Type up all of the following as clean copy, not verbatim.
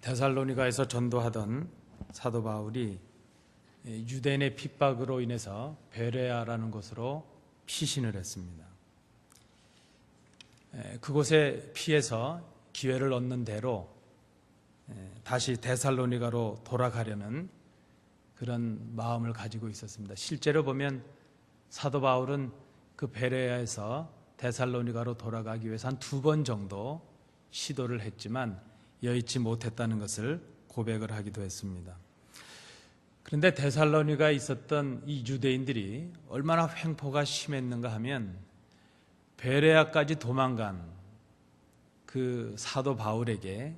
데살로니가에서 전도하던 사도 바울이 유대인의 핍박으로 인해서 베레아라는 곳으로 피신을 했습니다. 그곳에 피해서 기회를 얻는 대로 다시 데살로니가로 돌아가려는 그런 마음을 가지고 있었습니다. 실제로 보면 사도 바울은 그 베레아에서 데살로니가로 돌아가기 위해서 한 2번 정도 시도를 했지만 여의치 못했다는 것을 고백을 하기도 했습니다. 그런데 데살로니가에 있었던 이 유대인들이 얼마나 횡포가 심했는가 하면 베레아까지 도망간 그 사도 바울에게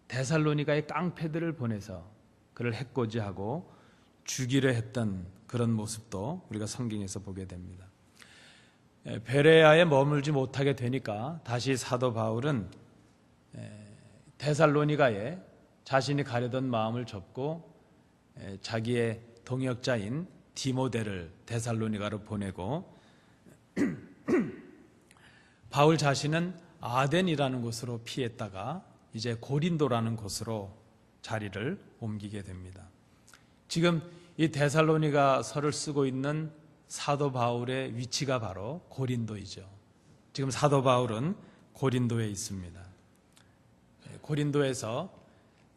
데살로니가의 깡패들을 보내서 그를 해코지하고 죽이려 했던 그런 모습도 우리가 성경에서 보게 됩니다. 베레아에 머물지 못하게 되니까 다시 사도 바울은 데살로니가에 자신이 가려던 마음을 접고 자기의 동역자인 디모데를 데살로니가로 보내고 바울 자신은 아덴이라는 곳으로 피했다가 이제 고린도라는 곳으로 자리를 옮기게 됩니다. 지금 이 데살로니가서를 쓰고 있는 사도 바울의 위치가 바로 고린도이죠. 지금 사도 바울은 고린도에 있습니다. 고린도에서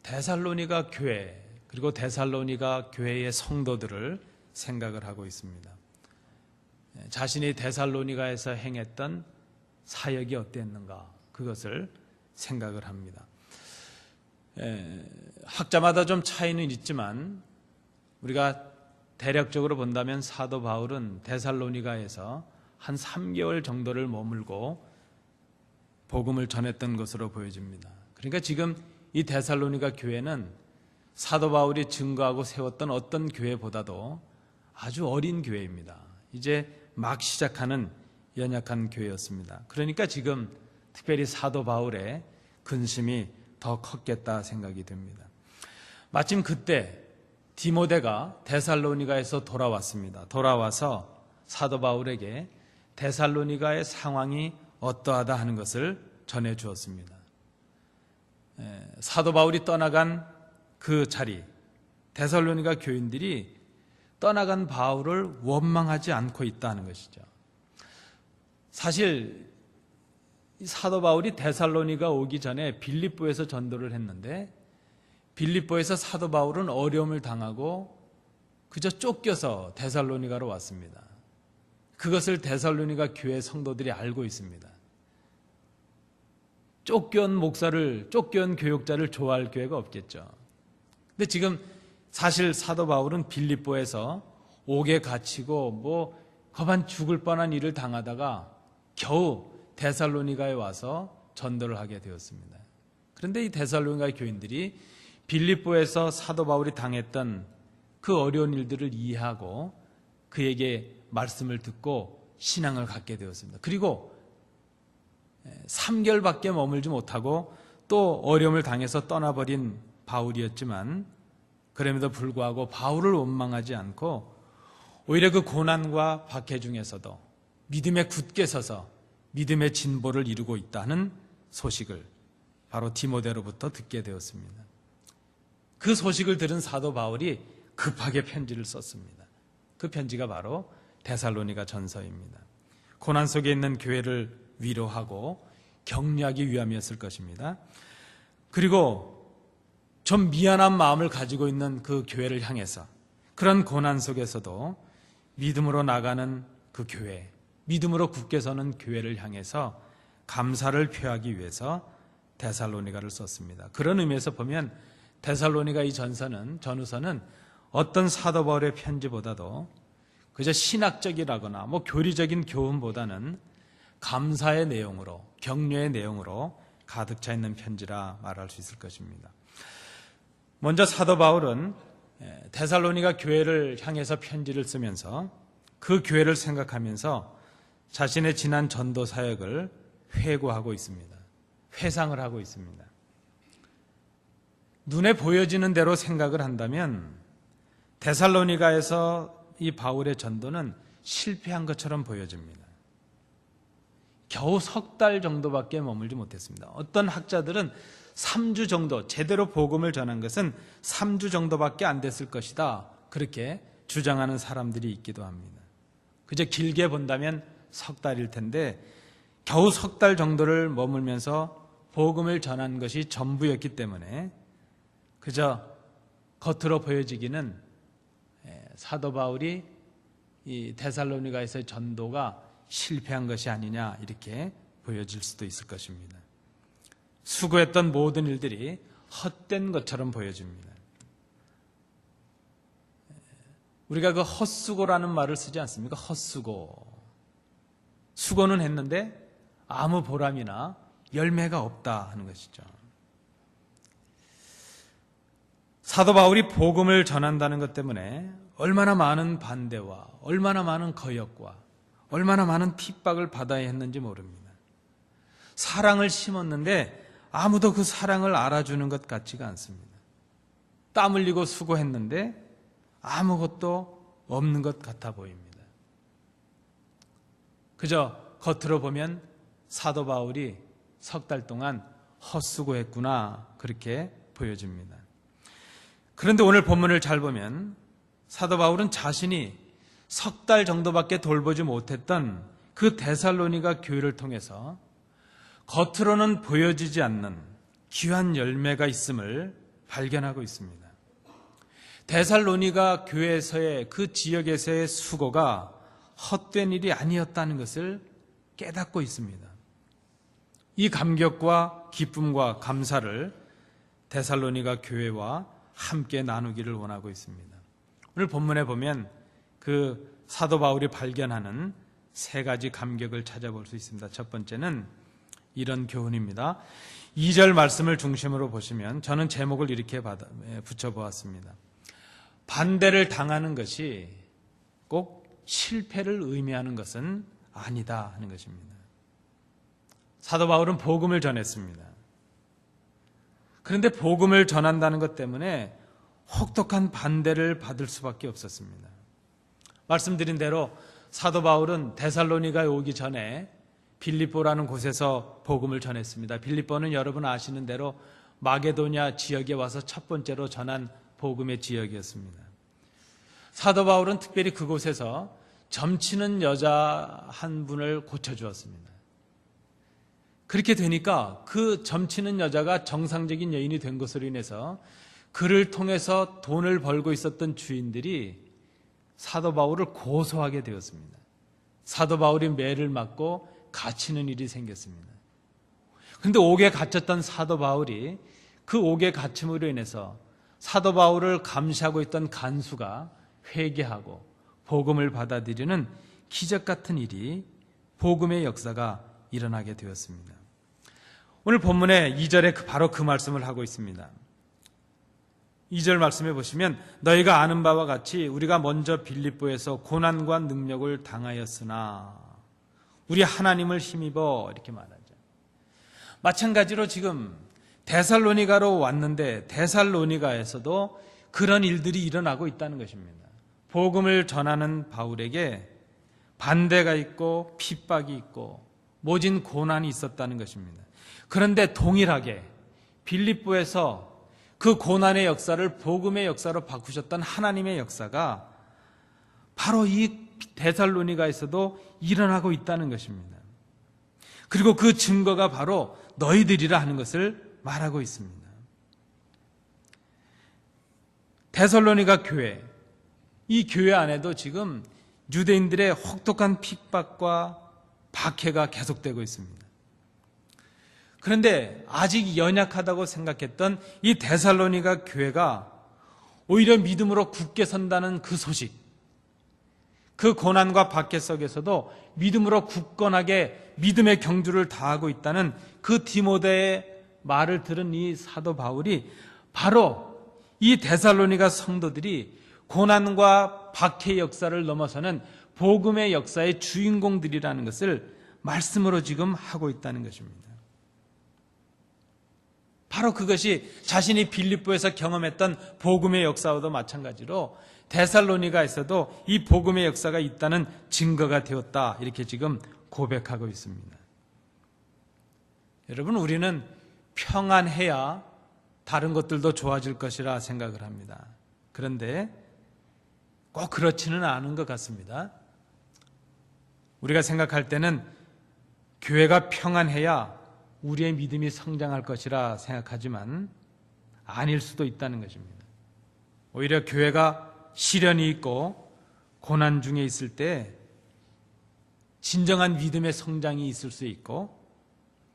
데살로니가 교회 그리고 데살로니가 교회의 성도들을 생각을 하고 있습니다. 자신이 데살로니가에서 행했던 사역이 어땠는가 그것을 생각을 합니다. 학자마다 좀 차이는 있지만 우리가 대략적으로 본다면 사도 바울은 데살로니가에서 한 3개월 정도를 머물고 복음을 전했던 것으로 보여집니다. 그러니까 지금 이 데살로니가 교회는 사도 바울이 증거하고 세웠던 어떤 교회보다도 아주 어린 교회입니다. 이제 막 시작하는 연약한 교회였습니다. 그러니까 지금 특별히 사도 바울의 근심이 더 컸겠다 생각이 됩니다. 마침 그때 디모데가 데살로니가에서 돌아왔습니다. 돌아와서 사도 바울에게 데살로니가의 상황이 어떠하다 하는 것을 전해 주었습니다. 사도 바울이 떠나간 그 자리, 데살로니가 교인들이 떠나간 바울을 원망하지 않고 있다는 것이죠. 사실 사도 바울이 데살로니가 오기 전에 빌립보에서 전도를 했는데 빌립보에서 사도 바울은 어려움을 당하고 그저 쫓겨서 데살로니가로 왔습니다. 그것을 데살로니가 교회 성도들이 알고 있습니다. 쫓겨온 목사를, 쫓겨온 교육자를 좋아할 교회가 없겠죠. 근데 지금 사실 사도 바울은 빌립보에서 옥에 갇히고 거반 죽을 뻔한 일을 당하다가 겨우 데살로니가에 와서 전도를 하게 되었습니다. 그런데 이 데살로니가 교인들이 빌립보에서 사도 바울이 당했던 그 어려운 일들을 이해하고 그에게 말씀을 듣고 신앙을 갖게 되었습니다. 그리고 3개월밖에 머물지 못하고 또 어려움을 당해서 떠나버린 바울이었지만 그럼에도 불구하고 바울을 원망하지 않고 오히려 그 고난과 박해 중에서도 믿음에 굳게 서서 믿음의 진보를 이루고 있다는 소식을 바로 디모데로부터 듣게 되었습니다. 그 소식을 들은 사도 바울이 급하게 편지를 썼습니다. 그 편지가 바로 데살로니가 전서입니다. 고난 속에 있는 교회를 위로하고 격려하기 위함이었을 것입니다. 그리고 좀 미안한 마음을 가지고 있는 그 교회를 향해서 그런 고난 속에서도 믿음으로 나가는 그 교회, 믿음으로 굳게 서는 교회를 향해서 감사를 표하기 위해서 데살로니가를 썼습니다. 그런 의미에서 보면 데살로니가 이 전후서는 어떤 사도 바울의 편지보다도 그저 신학적이라거나 교리적인 교훈보다는 감사의 내용으로, 격려의 내용으로 가득 차 있는 편지라 말할 수 있을 것입니다. 먼저 사도 바울은 데살로니가 교회를 향해서 편지를 쓰면서 그 교회를 생각하면서 자신의 지난 전도 사역을 회고하고 있습니다. 회상을 하고 있습니다. 눈에 보여지는 대로 생각을 한다면 데살로니가에서 이 바울의 전도는 실패한 것처럼 보여집니다. 겨우 3달 정도밖에 머물지 못했습니다. 어떤 학자들은 3주 정도, 제대로 복음을 전한 것은 3주 정도밖에 안 됐을 것이다. 그렇게 주장하는 사람들이 있기도 합니다. 그저 길게 본다면 석 달일 텐데 겨우 석 달 정도를 머물면서 복음을 전한 것이 전부였기 때문에 그저 겉으로 보여지기는 사도 바울이 이 데살로니가에서의 전도가 실패한 것이 아니냐 이렇게 보여질 수도 있을 것입니다. 수고했던 모든 일들이 헛된 것처럼 보여집니다. 우리가 그 헛수고라는 말을 쓰지 않습니까? 헛수고. 수고는 했는데 아무 보람이나 열매가 없다 하는 것이죠. 사도 바울이 복음을 전한다는 것 때문에 얼마나 많은 반대와 얼마나 많은 거역과 얼마나 많은 핍박을 받아야 했는지 모릅니다. 사랑을 심었는데 아무도 그 사랑을 알아주는 것 같지가 않습니다. 땀 흘리고 수고했는데 아무것도 없는 것 같아 보입니다. 그저 겉으로 보면 사도 바울이 석 달 동안 헛수고했구나 그렇게 보여집니다. 그런데 오늘 본문을 잘 보면 사도 바울은 자신이 석 달 정도밖에 돌보지 못했던 그 데살로니가 교회를 통해서 겉으로는 보여지지 않는 귀한 열매가 있음을 발견하고 있습니다. 데살로니가 교회에서의 그 지역에서의 수고가 헛된 일이 아니었다는 것을 깨닫고 있습니다. 이 감격과 기쁨과 감사를 데살로니가 교회와 함께 나누기를 원하고 있습니다. 오늘 본문에 보면 그 사도 바울이 발견하는 세 가지 감격을 찾아볼 수 있습니다. 첫 번째는 이런 교훈입니다. 2절 말씀을 중심으로 보시면 저는 제목을 이렇게 붙여보았습니다. 반대를 당하는 것이 꼭 실패를 의미하는 것은 아니다 하는 것입니다. 사도 바울은 복음을 전했습니다. 그런데 복음을 전한다는 것 때문에 혹독한 반대를 받을 수밖에 없었습니다. 말씀드린 대로 사도 바울은 데살로니가에 오기 전에 빌립보라는 곳에서 복음을 전했습니다. 빌립보는 여러분 아시는 대로 마게도냐 지역에 와서 첫 번째로 전한 복음의 지역이었습니다. 사도 바울은 특별히 그곳에서 점치는 여자 한 분을 고쳐주었습니다. 그렇게 되니까 그 점치는 여자가 정상적인 여인이 된 것으로 인해서 그를 통해서 돈을 벌고 있었던 주인들이 사도 바울을 고소하게 되었습니다. 사도 바울이 매를 맞고 갇히는 일이 생겼습니다. 그런데 옥에 갇혔던 사도 바울이 그 옥에 갇힘으로 인해서 사도 바울을 감시하고 있던 간수가 회개하고 복음을 받아들이는 기적 같은 일이 복음의 역사가 일어나게 되었습니다. 오늘 본문의 2절에 바로 그 말씀을 하고 있습니다. 2절 말씀해 보시면 너희가 아는 바와 같이 우리가 먼저 빌립보에서 고난과 능력을 당하였으나 우리 하나님을 힘입어 이렇게 말하죠. 마찬가지로 지금 데살로니가로 왔는데 데살로니가에서도 그런 일들이 일어나고 있다는 것입니다. 복음을 전하는 바울에게 반대가 있고 핍박이 있고 모진 고난이 있었다는 것입니다. 그런데 동일하게 빌립보에서 그 고난의 역사를 복음의 역사로 바꾸셨던 하나님의 역사가 바로 이 데살로니가에서도 일어나고 있다는 것입니다. 그리고 그 증거가 바로 너희들이라 하는 것을 말하고 있습니다. 데살로니가 교회, 이 교회 안에도 지금 유대인들의 혹독한 핍박과 박해가 계속되고 있습니다. 그런데 아직 연약하다고 생각했던 이 데살로니가 교회가 오히려 믿음으로 굳게 선다는 그 소식, 그 고난과 박해 속에서도 믿음으로 굳건하게 믿음의 경주를 다하고 있다는 그 디모데의 말을 들은 이 사도 바울이 바로 이 데살로니가 성도들이 고난과 박해의 역사를 넘어서는 복음의 역사의 주인공들이라는 것을 말씀으로 지금 하고 있다는 것입니다. 바로 그것이 자신이 빌립보에서 경험했던 복음의 역사와도 마찬가지로 데살로니가에서도 이 복음의 역사가 있다는 증거가 되었다 이렇게 지금 고백하고 있습니다. 여러분, 우리는 평안해야 다른 것들도 좋아질 것이라 생각을 합니다. 그런데 꼭 그렇지는 않은 것 같습니다. 우리가 생각할 때는 교회가 평안해야 우리의 믿음이 성장할 것이라 생각하지만 아닐 수도 있다는 것입니다. 오히려 교회가 시련이 있고 고난 중에 있을 때 진정한 믿음의 성장이 있을 수 있고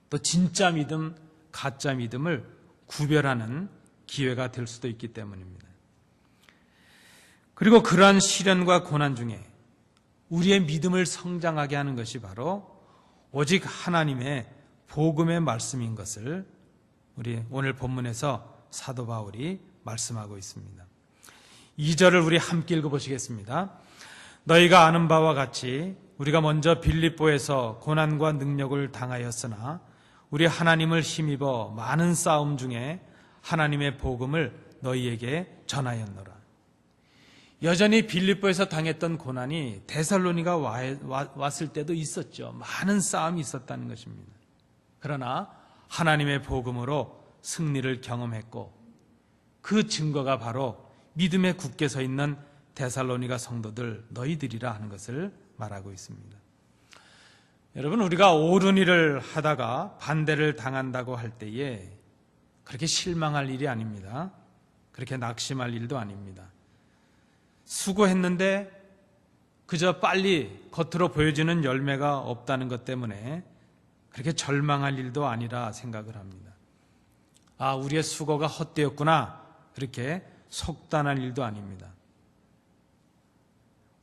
또 진짜 믿음, 가짜 믿음을 구별하는 기회가 될 수도 있기 때문입니다. 그리고 그러한 시련과 고난 중에 우리의 믿음을 성장하게 하는 것이 바로 오직 하나님의 복음의 말씀인 것을 우리 오늘 본문에서 사도 바울이 말씀하고 있습니다. 2절을 우리 함께 읽어보시겠습니다. 너희가 아는 바와 같이 우리가 먼저 빌립보에서 고난과 능력을 당하였으나 우리 하나님을 힘입어 많은 싸움 중에 하나님의 복음을 너희에게 전하였노라. 여전히 빌립보에서 당했던 고난이 데살로니가 왔을 때도 있었죠. 많은 싸움이 있었다는 것입니다. 그러나 하나님의 복음으로 승리를 경험했고 그 증거가 바로 믿음에 굳게 서 있는 데살로니가 성도들 너희들이라 하는 것을 말하고 있습니다. 여러분, 우리가 옳은 일을 하다가 반대를 당한다고 할 때에 그렇게 실망할 일이 아닙니다. 그렇게 낙심할 일도 아닙니다. 수고했는데 그저 빨리 겉으로 보여지는 열매가 없다는 것 때문에 그렇게 절망할 일도 아니라 생각을 합니다. 아, 우리의 수고가 헛되었구나, 그렇게 속단할 일도 아닙니다.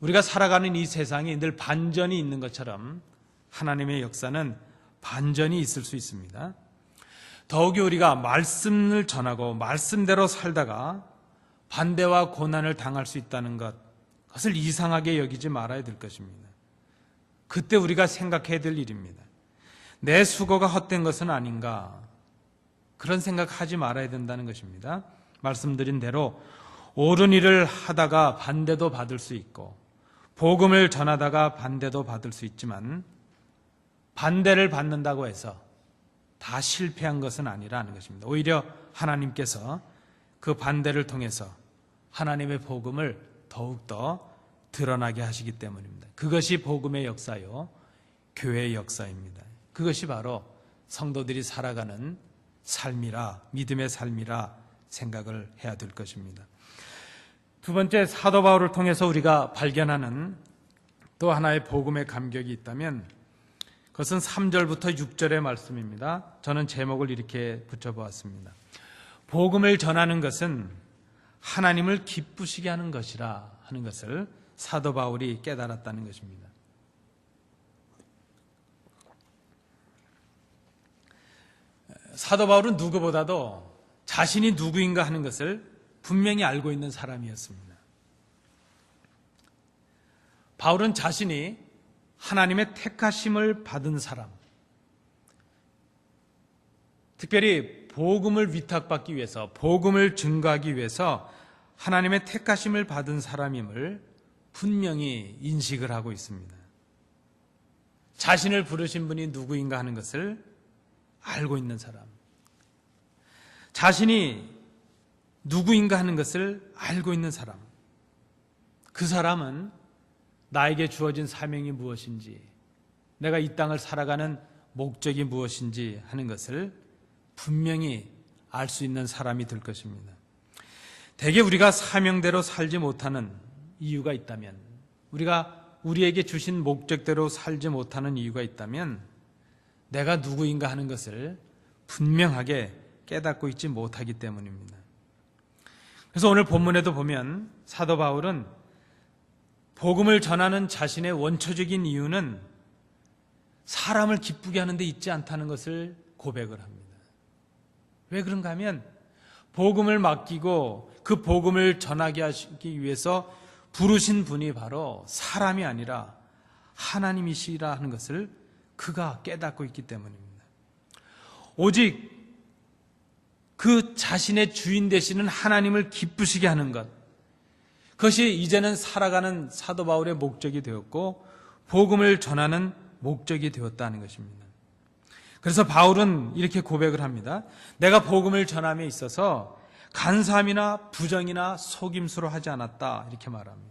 우리가 살아가는 이 세상이 늘 반전이 있는 것처럼 하나님의 역사는 반전이 있을 수 있습니다. 더욱이 우리가 말씀을 전하고 말씀대로 살다가 반대와 고난을 당할 수 있다는 것, 그것을 이상하게 여기지 말아야 될 것입니다. 그때 우리가 생각해야 될 일입니다. 내 수고가 헛된 것은 아닌가, 그런 생각하지 말아야 된다는 것입니다. 말씀드린 대로 옳은 일을 하다가 반대도 받을 수 있고 복음을 전하다가 반대도 받을 수 있지만 반대를 받는다고 해서 다 실패한 것은 아니라는 것입니다. 오히려 하나님께서 그 반대를 통해서 하나님의 복음을 더욱더 드러나게 하시기 때문입니다. 그것이 복음의 역사요, 교회의 역사입니다. 그것이 바로 성도들이 살아가는 삶이라, 믿음의 삶이라 생각을 해야 될 것입니다. 두 번째, 사도 바울을 통해서 우리가 발견하는 또 하나의 복음의 감격이 있다면 그것은 3절부터 6절의 말씀입니다. 저는 제목을 이렇게 붙여보았습니다. 복음을 전하는 것은 하나님을 기쁘시게 하는 것이라 하는 것을 사도 바울이 깨달았다는 것입니다. 사도 바울은 누구보다도 자신이 누구인가 하는 것을 분명히 알고 있는 사람이었습니다. 바울은 자신이 하나님의 택하심을 받은 사람, 특별히 복음을 위탁받기 위해서, 복음을 증거하기 위해서 하나님의 택하심을 받은 사람임을 분명히 인식을 하고 있습니다. 자신을 부르신 분이 누구인가 하는 것을 알고 있는 사람, 자신이 누구인가 하는 것을 알고 있는 사람, 그 사람은 나에게 주어진 사명이 무엇인지, 내가 이 땅을 살아가는 목적이 무엇인지 하는 것을 분명히 알 수 있는 사람이 될 것입니다. 대개 우리가 사명대로 살지 못하는 이유가 있다면, 우리가 우리에게 주신 목적대로 살지 못하는 이유가 있다면 내가 누구인가 하는 것을 분명하게 깨닫고 있지 못하기 때문입니다. 그래서 오늘 본문에도 보면 사도 바울은 복음을 전하는 자신의 원초적인 이유는 사람을 기쁘게 하는 데 있지 않다는 것을 고백을 합니다. 왜 그런가 하면 복음을 맡기고 그 복음을 전하게 하시기 위해서 부르신 분이 바로 사람이 아니라 하나님이시라 하는 것을 그가 깨닫고 있기 때문입니다. 오직 그 자신의 주인 되시는 하나님을 기쁘시게 하는 것, 그것이 이제는 살아가는 사도 바울의 목적이 되었고 복음을 전하는 목적이 되었다는 것입니다. 그래서 바울은 이렇게 고백을 합니다. 내가 복음을 전함에 있어서 간사함이나 부정이나 속임수로 하지 않았다, 이렇게 말합니다.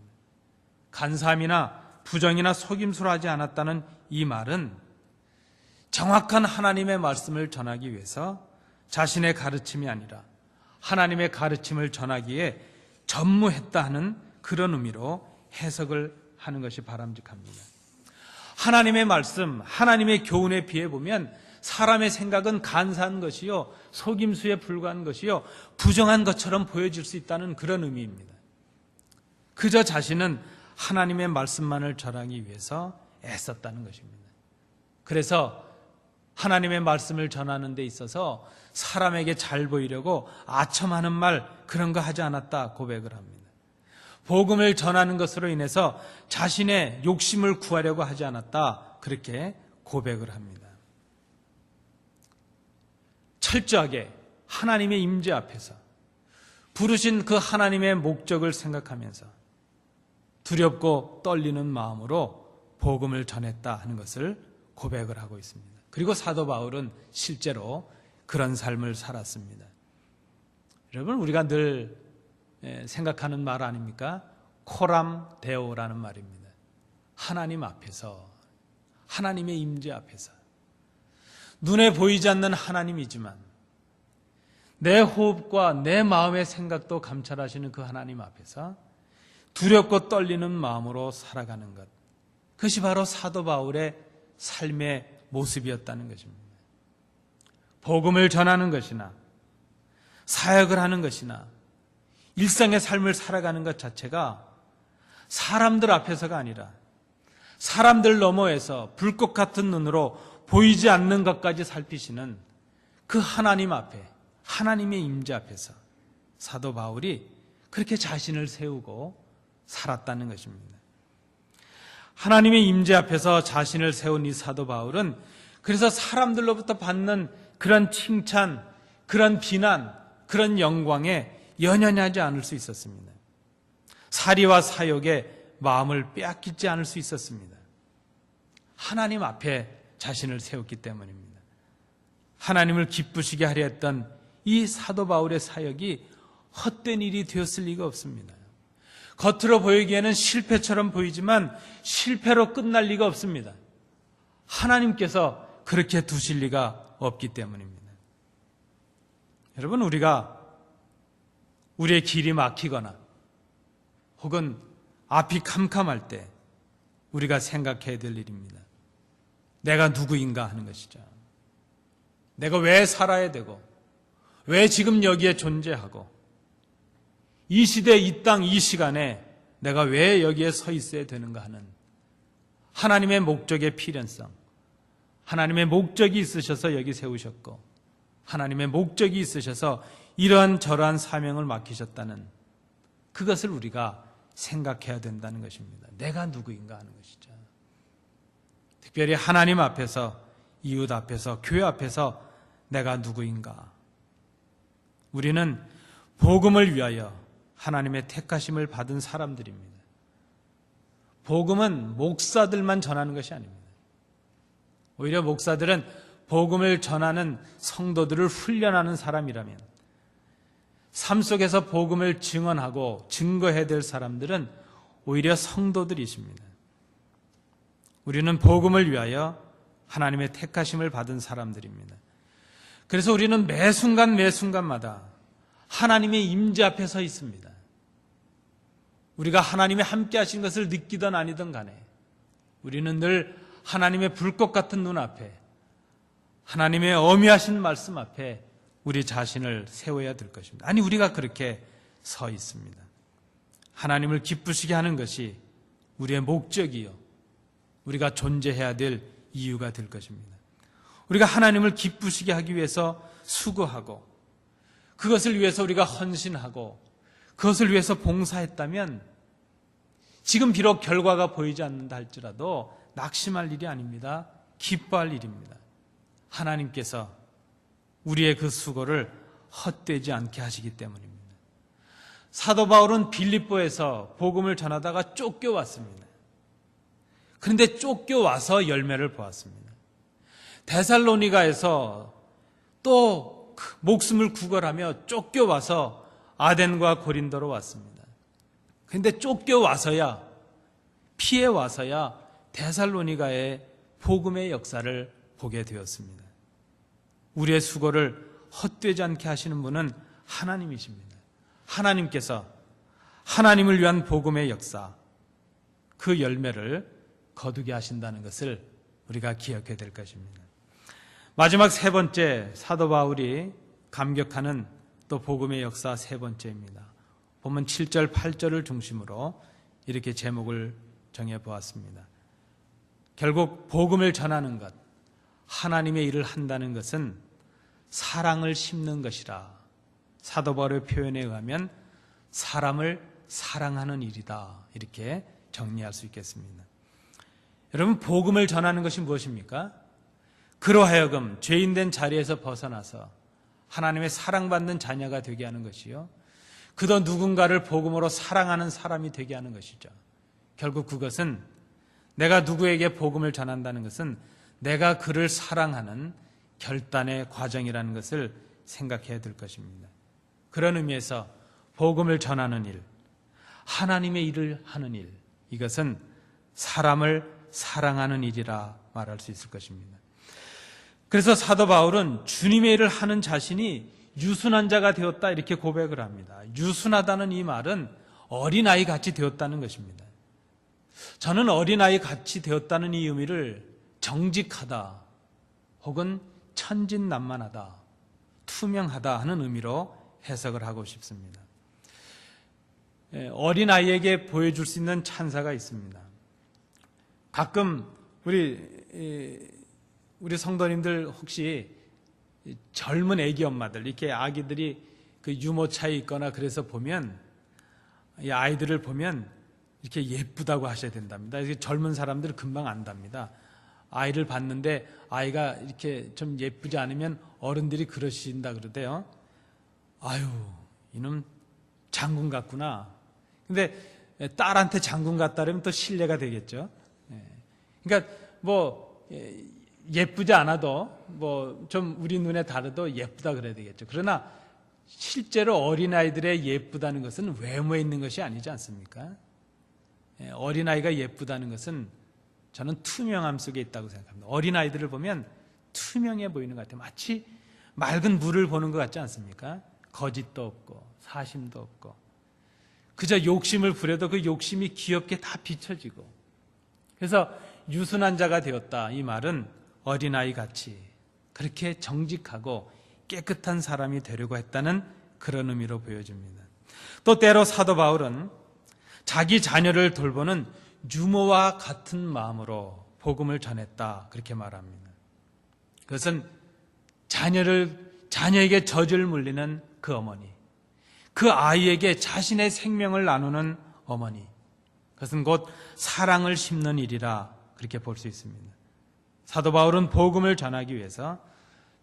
간사함이나 부정이나 속임수로 하지 않았다는 이 말은 정확한 하나님의 말씀을 전하기 위해서 자신의 가르침이 아니라 하나님의 가르침을 전하기에 전무했다 하는 그런 의미로 해석을 하는 것이 바람직합니다. 하나님의 말씀, 하나님의 교훈에 비해 보면 사람의 생각은 간사한 것이요, 속임수에 불과한 것이요, 부정한 것처럼 보여질 수 있다는 그런 의미입니다. 그저 자신은 하나님의 말씀만을 전하기 위해서 애썼다는 것입니다. 그래서 하나님의 말씀을 전하는 데 있어서 사람에게 잘 보이려고 아첨하는 말, 그런 거 하지 않았다 고백을 합니다. 복음을 전하는 것으로 인해서 자신의 욕심을 구하려고 하지 않았다, 그렇게 고백을 합니다. 철저하게 하나님의 임재 앞에서 부르신 그 하나님의 목적을 생각하면서 두렵고 떨리는 마음으로 복음을 전했다 하는 것을 고백을 하고 있습니다. 그리고 사도 바울은 실제로 그런 삶을 살았습니다. 여러분, 우리가 늘 생각하는 말 아닙니까? 코람 데오라는 말입니다. 하나님 앞에서, 하나님의 임재 앞에서, 눈에 보이지 않는 하나님이지만 내 호흡과 내 마음의 생각도 감찰하시는 그 하나님 앞에서 두렵고 떨리는 마음으로 살아가는 것, 그것이 바로 사도 바울의 삶의 모습이었다는 것입니다. 복음을 전하는 것이나 사역을 하는 것이나 일상의 삶을 살아가는 것 자체가 사람들 앞에서가 아니라 사람들 너머에서 불꽃 같은 눈으로 보이지 않는 것까지 살피시는 그 하나님 앞에, 하나님의 임재 앞에서 사도 바울이 그렇게 자신을 세우고 살았다는 것입니다. 하나님의 임재 앞에서 자신을 세운 이 사도 바울은 그래서 사람들로부터 받는 그런 칭찬, 그런 비난, 그런 영광에 연연하지 않을 수 있었습니다. 사리와 사욕에 마음을 빼앗기지 않을 수 있었습니다. 하나님 앞에 자신을 세웠기 때문입니다. 하나님을 기쁘시게 하려 했던 이 사도 바울의 사역이 헛된 일이 되었을 리가 없습니다. 겉으로 보이기에는 실패처럼 보이지만 실패로 끝날 리가 없습니다. 하나님께서 그렇게 두실 리가 없기 때문입니다. 여러분, 우리가 우리의 길이 막히거나 혹은 앞이 캄캄할 때 우리가 생각해야 될 일입니다. 내가 누구인가 하는 것이죠. 내가 왜 살아야 되고 왜 지금 여기에 존재하고 이 시대, 이 땅, 이 시간에 내가 왜 여기에 서 있어야 되는가 하는 하나님의 목적의 필연성, 하나님의 목적이 있으셔서 여기 세우셨고 하나님의 목적이 있으셔서 이러한 저러한 사명을 맡기셨다는 그것을 우리가 생각해야 된다는 것입니다. 내가 누구인가 하는 것이죠. 특별히 하나님 앞에서, 이웃 앞에서, 교회 앞에서 내가 누구인가. 우리는 복음을 위하여 하나님의 택하심을 받은 사람들입니다. 복음은 목사들만 전하는 것이 아닙니다. 오히려 목사들은 복음을 전하는 성도들을 훈련하는 사람이라면 삶 속에서 복음을 증언하고 증거해야 될 사람들은 오히려 성도들이십니다. 우리는 복음을 위하여 하나님의 택하심을 받은 사람들입니다. 그래서 우리는 매 순간 매 순간마다 하나님의 임재 앞에 서 있습니다. 우리가 하나님의 함께 하신 것을 느끼든 아니든 간에 우리는 늘 하나님의 불꽃 같은 눈 앞에, 하나님의 어미하신 말씀 앞에 우리 자신을 세워야 될 것입니다. 아니, 우리가 그렇게 서 있습니다. 하나님을 기쁘시게 하는 것이 우리의 목적이요, 우리가 존재해야 될 이유가 될 것입니다. 우리가 하나님을 기쁘시게 하기 위해서 수고하고 그것을 위해서 우리가 헌신하고 그것을 위해서 봉사했다면 지금 비록 결과가 보이지 않는다 할지라도 낙심할 일이 아닙니다. 기뻐할 일입니다. 하나님께서 우리의 그 수고를 헛되지 않게 하시기 때문입니다. 사도 바울은 빌립보에서 복음을 전하다가 쫓겨왔습니다. 그런데 쫓겨와서 열매를 보았습니다. 데살로니가에서 또 목숨을 구걸하며 쫓겨와서 아덴과 고린도로 왔습니다. 그런데 쫓겨와서야, 피해 와서야 데살로니가의 복음의 역사를 보게 되었습니다. 우리의 수고를 헛되지 않게 하시는 분은 하나님이십니다. 하나님께서 하나님을 위한 복음의 역사, 그 열매를 거두게 하신다는 것을 우리가 기억해야 될 것입니다. 마지막 세 번째, 사도 바울이 감격하는 또 복음의 역사 세 번째입니다. 본문 7절, 8절을 중심으로 이렇게 제목을 정해보았습니다. 결국 복음을 전하는 것, 하나님의 일을 한다는 것은 사랑을 심는 것이라, 사도 바울의 표현에 의하면 사람을 사랑하는 일이다, 이렇게 정리할 수 있겠습니다. 여러분, 복음을 전하는 것이 무엇입니까? 그로하여금 죄인된 자리에서 벗어나서 하나님의 사랑받는 자녀가 되게 하는 것이요, 그도 누군가를 복음으로 사랑하는 사람이 되게 하는 것이죠. 결국 그것은, 내가 누구에게 복음을 전한다는 것은 내가 그를 사랑하는 결단의 과정이라는 것을 생각해야 될 것입니다. 그런 의미에서 복음을 전하는 일, 하나님의 일을 하는 일, 이것은 사람을 사랑하는 일이라 말할 수 있을 것입니다. 그래서 사도 바울은 주님의 일을 하는 자신이 유순한 자가 되었다, 이렇게 고백을 합니다. 유순하다는 이 말은 어린아이 같이 되었다는 것입니다. 저는 어린아이 같이 되었다는 이 의미를 정직하다 혹은 천진난만하다, 투명하다 하는 의미로 해석을 하고 싶습니다. 어린아이에게 보여줄 수 있는 찬사가 있습니다. 가끔 우리 성도님들 혹시 젊은 애기 엄마들, 이렇게 아기들이 그 유모차에 있거나 그래서 보면, 이 아이들을 보면 이렇게 예쁘다고 하셔야 된답니다. 젊은 사람들은 금방 안답니다. 아이를 봤는데 아이가 이렇게 좀 예쁘지 않으면 어른들이 그러신다 그러대요. 아유, 이놈 장군 같구나. 근데 딸한테 장군 같다 그러면 또 신뢰가 되겠죠. 그러니까 예쁘지 않아도 좀 우리 눈에 다르도 예쁘다 그래야 되겠죠. 그러나 실제로 어린아이들의 예쁘다는 것은 외모에 있는 것이 아니지 않습니까? 어린아이가 예쁘다는 것은 저는 투명함 속에 있다고 생각합니다. 어린아이들을 보면 투명해 보이는 것 같아요. 마치 맑은 물을 보는 것 같지 않습니까? 거짓도 없고 사심도 없고, 그저 욕심을 부려도 그 욕심이 귀엽게 다 비춰지고. 그래서 유순한 자가 되었다, 이 말은 어린아이 같이 그렇게 정직하고 깨끗한 사람이 되려고 했다는 그런 의미로 보여집니다. 또 때로 사도 바울은 자기 자녀를 돌보는 유모와 같은 마음으로 복음을 전했다, 그렇게 말합니다. 그것은 자녀에게 젖을 물리는 그 어머니, 그 아이에게 자신의 생명을 나누는 어머니, 그것은 곧 사랑을 심는 일이라 그렇게 볼 수 있습니다. 사도 바울은 복음을 전하기 위해서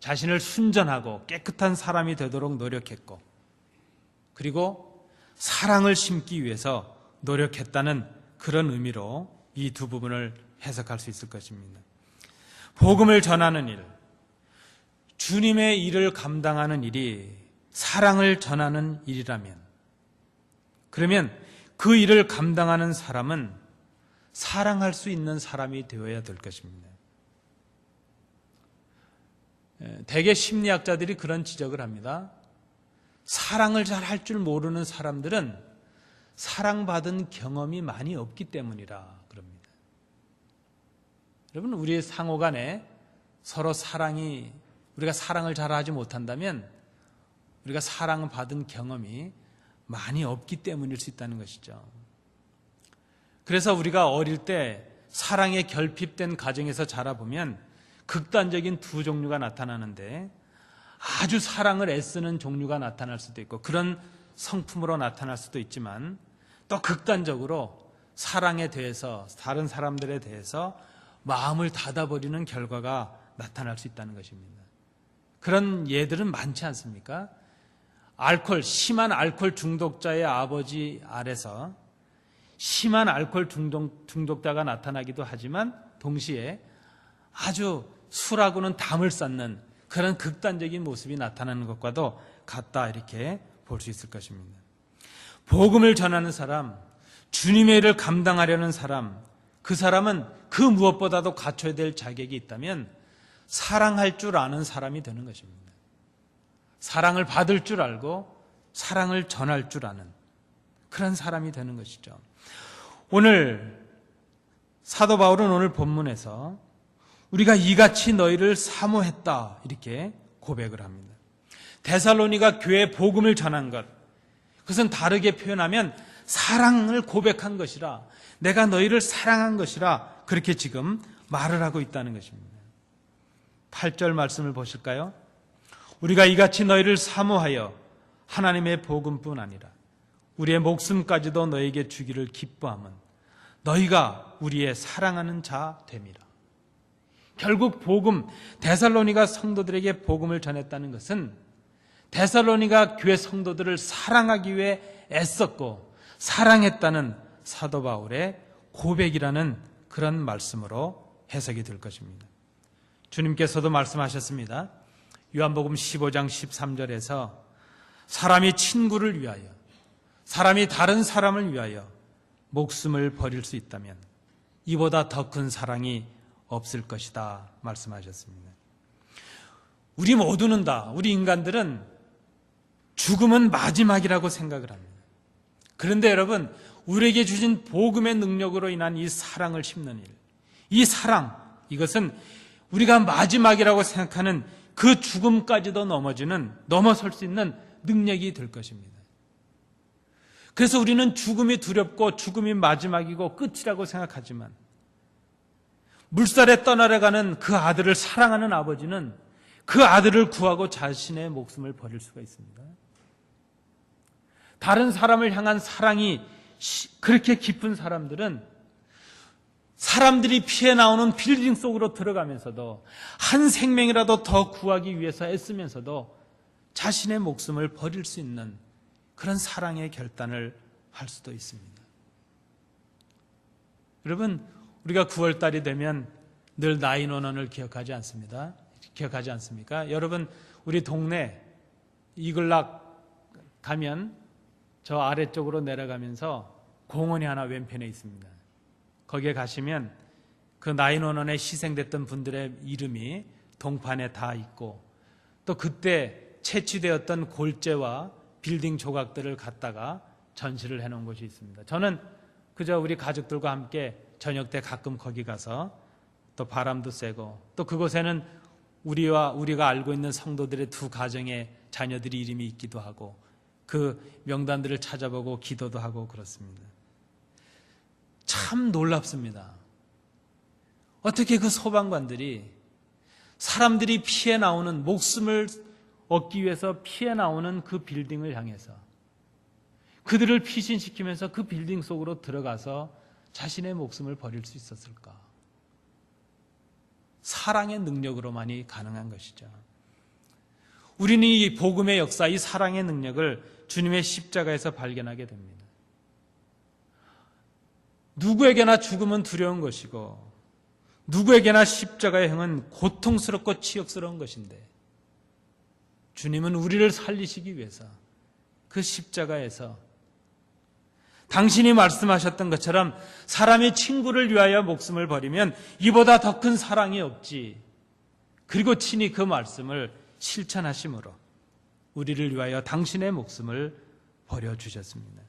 자신을 순전하고 깨끗한 사람이 되도록 노력했고, 그리고 사랑을 심기 위해서 노력했다는 그런 의미로 이 두 부분을 해석할 수 있을 것입니다. 복음을 전하는 일, 주님의 일을 감당하는 일이 사랑을 전하는 일이라면, 그러면 그 일을 감당하는 사람은 사랑할 수 있는 사람이 되어야 될 것입니다. 대개 심리학자들이 그런 지적을 합니다. 사랑을 잘 할 줄 모르는 사람들은 사랑받은 경험이 많이 없기 때문이라 그럽니다. 여러분, 우리 상호 간에 서로 우리가 사랑을 잘 하지 못한다면 우리가 사랑받은 경험이 많이 없기 때문일 수 있다는 것이죠. 그래서 우리가 어릴 때 사랑에 결핍된 가정에서 자라보면 극단적인 두 종류가 나타나는데, 아주 사랑을 애쓰는 종류가 나타날 수도 있고 그런 성품으로 나타날 수도 있지만, 또 극단적으로 사랑에 대해서, 다른 사람들에 대해서 마음을 닫아버리는 결과가 나타날 수 있다는 것입니다. 그런 예들은 많지 않습니까? 심한 알코올 중독자의 아버지 아래서 심한 알코올 중독자가 나타나기도 하지만, 동시에 아주 술하고는 담을 쌓는 그런 극단적인 모습이 나타나는 것과도 같다, 이렇게 볼 수 있을 것입니다. 복음을 전하는 사람, 주님의 일을 감당하려는 사람, 그 사람은 그 무엇보다도 갖춰야 될 자격이 있다면 사랑할 줄 아는 사람이 되는 것입니다. 사랑을 받을 줄 알고 사랑을 전할 줄 아는 그런 사람이 되는 것이죠. 오늘 사도 바울은 오늘 본문에서 우리가 이같이 너희를 사모했다, 이렇게 고백을 합니다. 데살로니가 교회에 복음을 전한 것, 그것은 다르게 표현하면 사랑을 고백한 것이라, 내가 너희를 사랑한 것이라, 그렇게 지금 말을 하고 있다는 것입니다. 8절 말씀을 보실까요? 우리가 이같이 너희를 사모하여 하나님의 복음뿐 아니라 우리의 목숨까지도 너에게 주기를 기뻐함은 너희가 우리의 사랑하는 자 됨이라. 결국 복음, 데살로니가 성도들에게 복음을 전했다는 것은 데살로니가 교회 성도들을 사랑하기 위해 애썼고 사랑했다는 사도 바울의 고백이라는 그런 말씀으로 해석이 될 것입니다. 주님께서도 말씀하셨습니다. 요한복음 15장 13절에서 사람이 친구를 위하여, 사람이 다른 사람을 위하여 목숨을 버릴 수 있다면 이보다 더 큰 사랑이 없을 것이다 말씀하셨습니다. 우리 모두는 다, 우리 인간들은 죽음은 마지막이라고 생각을 합니다. 그런데 여러분, 우리에게 주신 복음의 능력으로 인한 이 사랑을 심는 일, 이 사랑, 이것은 우리가 마지막이라고 생각하는 그 죽음까지도 넘어설 수 있는 능력이 될 것입니다. 그래서 우리는 죽음이 두렵고 죽음이 마지막이고 끝이라고 생각하지만 물살에 떠나려가는 그 아들을 사랑하는 아버지는 그 아들을 구하고 자신의 목숨을 버릴 수가 있습니다. 다른 사람을 향한 사랑이 그렇게 깊은 사람들은 사람들이 피해 나오는 빌딩 속으로 들어가면서도 한 생명이라도 더 구하기 위해서 애쓰면서도 자신의 목숨을 버릴 수 있는 그런 사랑의 결단을 할 수도 있습니다. 여러분, 우리가 9월달이 되면 늘 911을 기억하지 않습니까? 여러분, 우리 동네 이글락 가면 저 아래쪽으로 내려가면서 공원이 하나 왼편에 있습니다. 거기에 가시면 그 911에 희생됐던 분들의 이름이 동판에 다 있고, 또 그때 채취되었던 골재와 빌딩 조각들을 갖다가 전시를 해놓은 곳이 있습니다. 저는 그저 우리 가족들과 함께 저녁 때 가끔 거기 가서 또 바람도 쐬고, 또 그곳에는 우리가 알고 있는 성도들의 두 가정의 자녀들이 이름이 있기도 하고 그 명단들을 찾아보고 기도도 하고 그렇습니다. 참 놀랍습니다. 어떻게 그 소방관들이 사람들이 피해 나오는, 목숨을 얻기 위해서 피해 나오는 그 빌딩을 향해서 그들을 피신시키면서 그 빌딩 속으로 들어가서 자신의 목숨을 버릴 수 있었을까? 사랑의 능력으로만이 가능한 것이죠. 우리는 이 복음의 역사, 이 사랑의 능력을 주님의 십자가에서 발견하게 됩니다. 누구에게나 죽음은 두려운 것이고 누구에게나 십자가의 행은 고통스럽고 치욕스러운 것인데 주님은 우리를 살리시기 위해서 그 십자가에서 당신이 말씀하셨던 것처럼 사람이 친구를 위하여 목숨을 버리면 이보다 더 큰 사랑이 없지. 그리고 친히 그 말씀을 실천하심으로 우리를 위하여 당신의 목숨을 버려주셨습니다.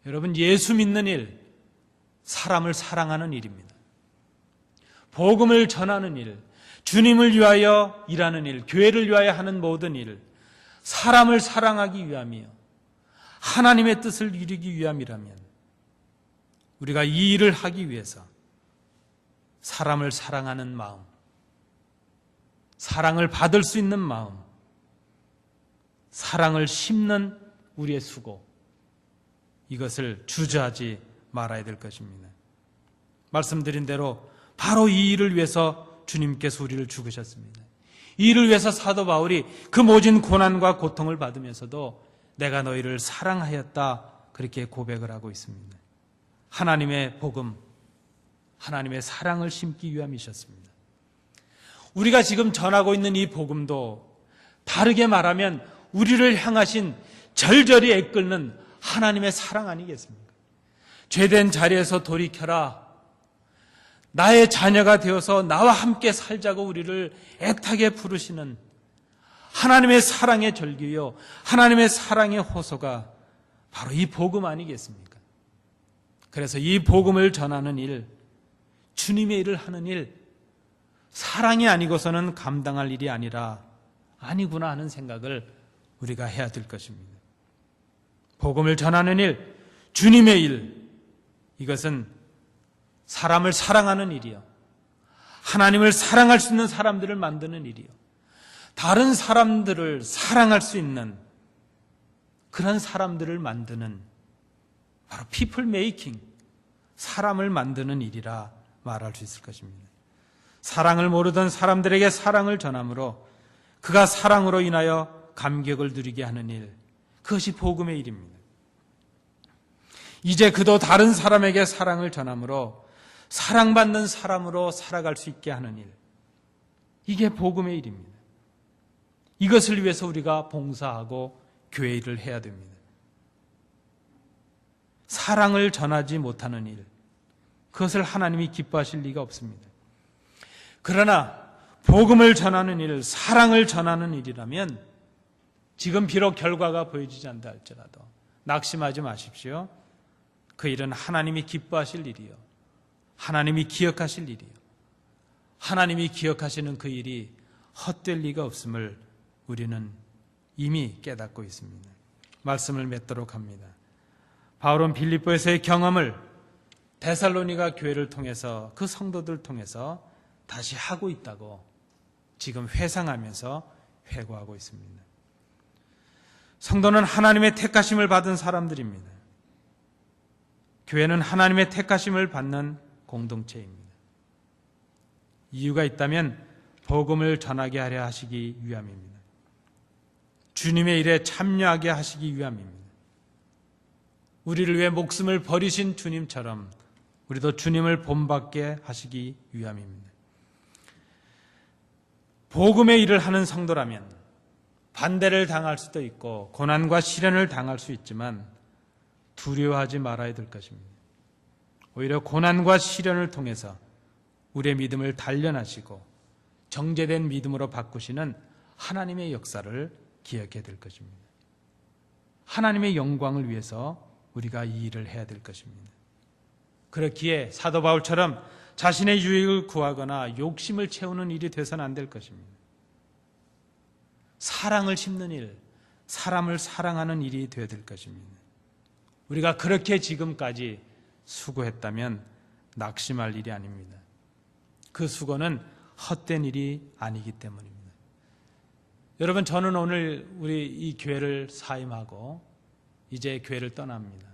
여러분, 예수 믿는 일, 사람을 사랑하는 일입니다. 복음을 전하는 일, 주님을 위하여 일하는 일, 교회를 위하여 하는 모든 일, 사람을 사랑하기 위함이요 하나님의 뜻을 이루기 위함이라면 우리가 이 일을 하기 위해서 사람을 사랑하는 마음, 사랑을 받을 수 있는 마음, 사랑을 심는 우리의 수고, 이것을 주저하지 말아야 될 것입니다. 말씀드린 대로 바로 이 일을 위해서 주님께서 우리를 죽으셨습니다. 이 일을 위해서 사도 바울이 그 모진 고난과 고통을 받으면서도 내가 너희를 사랑하였다, 그렇게 고백을 하고 있습니다. 하나님의 복음, 하나님의 사랑을 심기 위함이셨습니다. 우리가 지금 전하고 있는 이 복음도 다르게 말하면 우리를 향하신 절절히 애끓는 하나님의 사랑 아니겠습니까? 죄된 자리에서 돌이켜라. 나의 자녀가 되어서 나와 함께 살자고 우리를 애타게 부르시는 하나님의 사랑의 절규요, 하나님의 사랑의 호소가 바로 이 복음 아니겠습니까? 그래서 이 복음을 전하는 일, 주님의 일을 하는 일, 사랑이 아니고서는 감당할 일이 아니구나 하는 생각을 우리가 해야 될 것입니다. 복음을 전하는 일, 주님의 일, 이것은 사람을 사랑하는 일이요, 하나님을 사랑할 수 있는 사람들을 만드는 일이요, 다른 사람들을 사랑할 수 있는 그런 사람들을 만드는 바로 people making, 사람을 만드는 일이라 말할 수 있을 것입니다. 사랑을 모르던 사람들에게 사랑을 전함으로 그가 사랑으로 인하여 감격을 누리게 하는 일, 그것이 복음의 일입니다. 이제 그도 다른 사람에게 사랑을 전함으로 사랑받는 사람으로 살아갈 수 있게 하는 일, 이게 복음의 일입니다. 이것을 위해서 우리가 봉사하고 교회 일을 해야 됩니다. 사랑을 전하지 못하는 일, 그것을 하나님이 기뻐하실 리가 없습니다. 그러나 복음을 전하는 일, 사랑을 전하는 일이라면 지금 비록 결과가 보여지지 않다 할지라도 낙심하지 마십시오. 그 일은 하나님이 기뻐하실 일이요, 하나님이 기억하실 일이요, 하나님이 기억하시는 그 일이 헛될 리가 없음을 우리는 이미 깨닫고 있습니다. 말씀을 맺도록 합니다. 바울은 빌립보에서의 경험을 데살로니가 교회를 통해서, 그 성도들을 통해서 다시 하고 있다고 지금 회상하면서 회고하고 있습니다. 성도는 하나님의 택하심을 받은 사람들입니다. 교회는 하나님의 택하심을 받는 공동체입니다. 이유가 있다면 복음을 전하게 하려 하시기 위함입니다. 주님의 일에 참여하게 하시기 위함입니다. 우리를 위해 목숨을 버리신 주님처럼 우리도 주님을 본받게 하시기 위함입니다. 복음의 일을 하는 성도라면 반대를 당할 수도 있고 고난과 시련을 당할 수 있지만 두려워하지 말아야 될 것입니다. 오히려 고난과 시련을 통해서 우리의 믿음을 단련하시고 정제된 믿음으로 바꾸시는 하나님의 역사를 기억해야 될 것입니다. 하나님의 영광을 위해서 우리가 이 일을 해야 될 것입니다. 그렇기에 사도 바울처럼 자신의 유익을 구하거나 욕심을 채우는 일이 돼서는 안 될 것입니다. 사랑을 심는 일, 사람을 사랑하는 일이 되어야 될 것입니다. 우리가 그렇게 지금까지 수고했다면 낙심할 일이 아닙니다. 그 수고는 헛된 일이 아니기 때문입니다. 여러분, 저는 오늘 우리 이 교회를 사임하고 이제 교회를 떠납니다.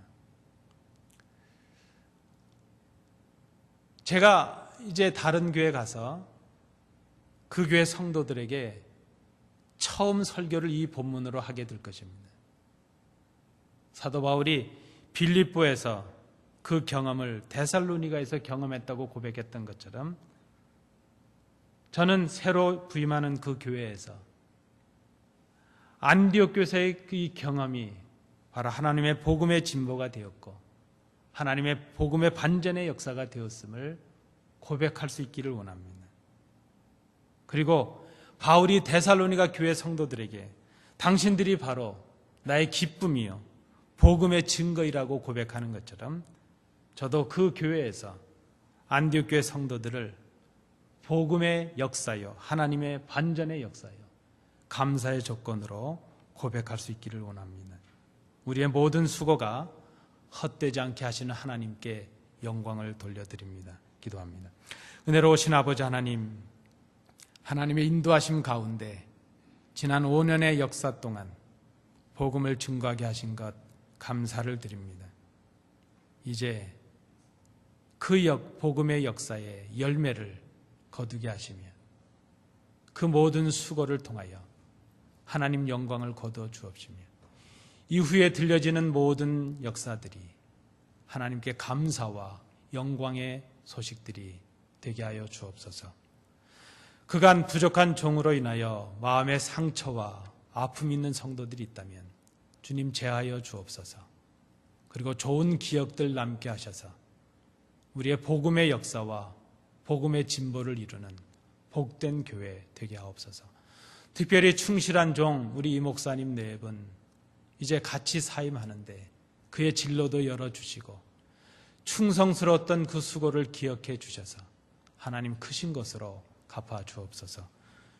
제가 이제 다른 교회 가서 그 교회 성도들에게 처음 설교를 이 본문으로 하게 될 것입니다. 사도 바울이 빌립보에서 그 경험을 데살로니가에서 경험했다고 고백했던 것처럼 저는 새로 부임하는 그 교회에서 안디옥 교회의 이 경험이 바로 하나님의 복음의 진보가 되었고 하나님의 복음의 반전의 역사가 되었음을 고백할 수 있기를 원합니다. 그리고 바울이 데살로니가 교회 성도들에게 당신들이 바로 나의 기쁨이요 복음의 증거이라고 고백하는 것처럼 저도 그 교회에서 안디옥 교회 성도들을 복음의 역사요 하나님의 반전의 역사요 감사의 조건으로 고백할 수 있기를 원합니다. 우리의 모든 수고가 헛되지 않게 하시는 하나님께 영광을 돌려드립니다. 기도합니다. 은혜로우신 아버지 하나님, 하나님의 인도하심 가운데 지난 5년의 역사 동안 복음을 증거하게 하신 것 감사를 드립니다. 이제 그 복음의 역사에 열매를 거두게 하시며 그 모든 수고를 통하여 하나님 영광을 거두어 주옵시며 이후에 들려지는 모든 역사들이 하나님께 감사와 영광의 소식들이 되게 하여 주옵소서. 그간 부족한 종으로 인하여 마음의 상처와 아픔이 있는 성도들이 있다면 주님 제하여 주옵소서. 그리고 좋은 기억들 남게 하셔서 우리의 복음의 역사와 복음의 진보를 이루는 복된 교회 되게 하옵소서. 특별히 충실한 종 우리 이 목사님 네 분 이제 같이 사임하는데 그의 진로도 열어주시고 충성스러웠던 그 수고를 기억해 주셔서 하나님 크신 것으로 갚아 주옵소서.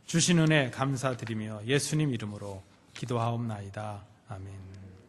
주신 은혜 감사드리며 예수님 이름으로 기도하옵나이다. 아멘.